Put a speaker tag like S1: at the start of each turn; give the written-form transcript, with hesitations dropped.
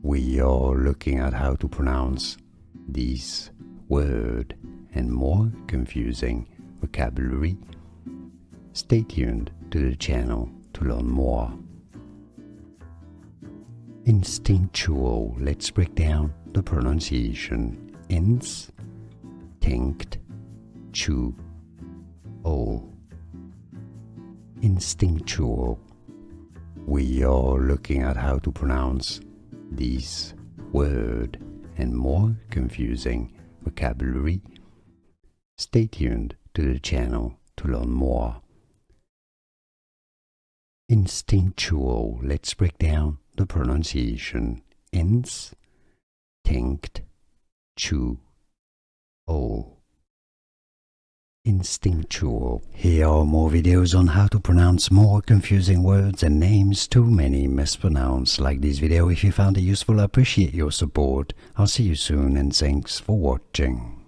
S1: We are looking at how to pronounce these word and more confusing vocabulary. Stay tuned to the channel to learn more. Instinctual. Let's break down the pronunciation. Instinctual. Instinctual. We are looking at how to pronounce these word and more confusing vocabulary. Stay tuned to the channel to learn more. Instinctual. Let's break down the pronunciation. Instinctual. Instinctual. Here are more videos on how to pronounce more confusing words and names too many mispronounced. Like this video if you found it useful. I appreciate your support. I'll see you soon and thanks for watching.